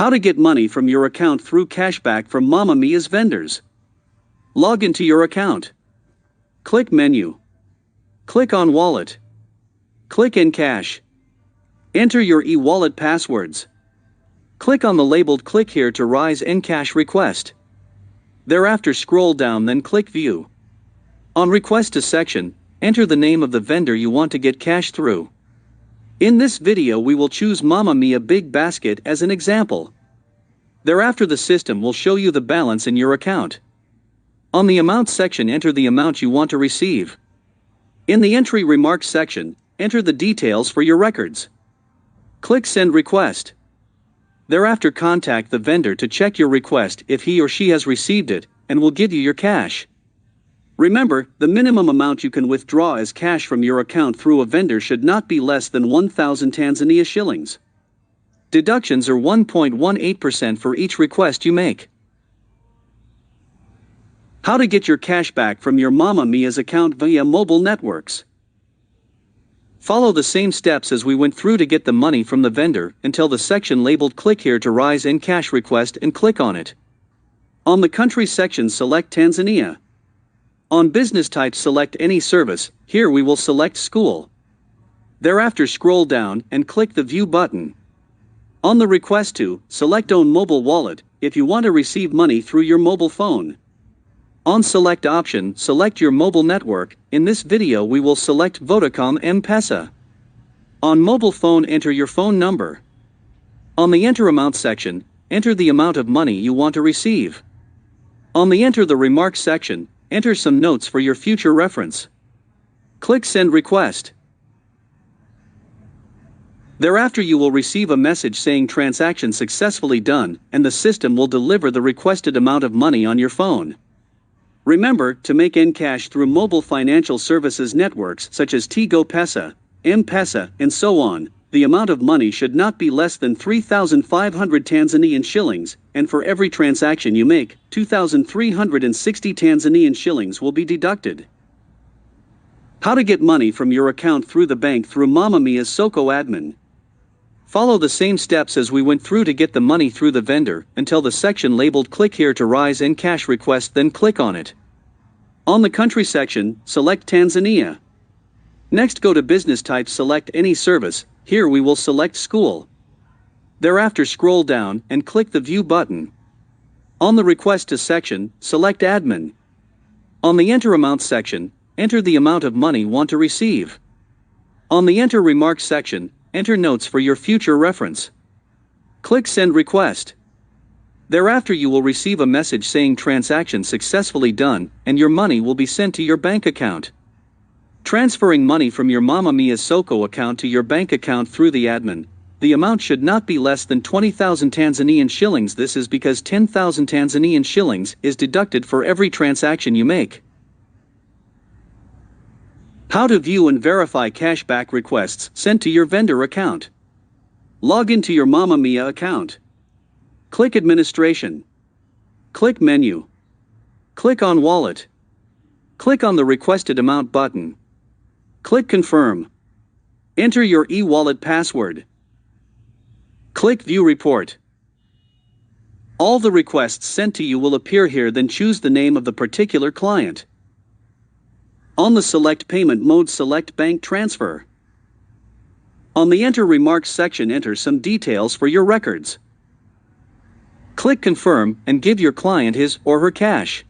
How to get money from your account through cashback from Mamma Mia's vendors. Log into your account. Click Menu. Click on Wallet. Click Encash. Enter your e-wallet passwords. Click on the labeled Click here to raise Encash request. Thereafter scroll down, then click View. On Request to section, enter the name of the vendor you want to get cash through. In this video we will choose Mamma Mia Big Basket as an example. Thereafter the system will show you the balance in your account. On the Amount section, enter the amount you want to receive. In the Entry Remarks section, enter the details for your records. Click Send Request. Thereafter contact the vendor to check your request if he or she has received it, and will give you your cash. Remember, the minimum amount you can withdraw as cash from your account through a vendor should not be less than 1,000 Tanzania shillings. Deductions are 1.18% for each request you make. How to get your cash back from your Mamma Mia's account via mobile networks. Follow the same steps as we went through to get the money from the vendor until the section labeled Click here to raise Encash request and click on it. On the Country section, select Tanzania. On Business Type, select any service. Here we will select School. Thereafter scroll down and click the View button. On the Request to, select Own Mobile Wallet if you want to receive money through your mobile phone. On Select option, select your mobile network. In this video we will select Vodacom M-Pesa. On mobile phone, enter your phone number. On the Enter Amount section, enter the amount of money you want to receive. On the Enter the Remarks section, enter some notes for your future reference. Click Send Request. Thereafter you will receive a message saying transaction successfully done, and the system will deliver the requested amount of money on your phone. Remember, to make Encash through mobile financial services networks such as Tigo Pesa, M-Pesa, and so on, the amount of money should not be less than 3,500 Tanzanian shillings, and for every transaction you make, 2,360 Tanzanian shillings will be deducted. How to get money from your account through the bank through Mamma Mia's Soko admin. Follow the same steps as we went through to get the money through the vendor until the section labeled Click here to raise Encash request, then click on it. On the Country section, select Tanzania. Next go to Business Type, select any service. Here we will select School. Thereafter scroll down and click the View button. On the Request to section, select Admin. On the Enter Amount section, enter the amount of money want to receive. On the Enter Remarks section, enter notes for your future reference. Click Send Request. Thereafter you will receive a message saying transaction successfully done, and your money will be sent to your bank account. Transferring money from your Mamma Mia Soko account to your bank account through the admin, the amount should not be less than 20,000 Tanzanian shillings. This is because 10,000 Tanzanian shillings is deducted for every transaction you make. How to view and verify cashback requests sent to your vendor account. Log into your Mamma Mia account. Click Administration. Click Menu. Click on Wallet. Click on the Requested Amount button. Click Confirm. Enter your e-wallet password. Click View Report. All the requests sent to you will appear here, then choose the name of the particular client. On the Select Payment mode, select Bank Transfer. On the Enter Remarks section, enter some details for your records. Click Confirm and give your client his or her cash.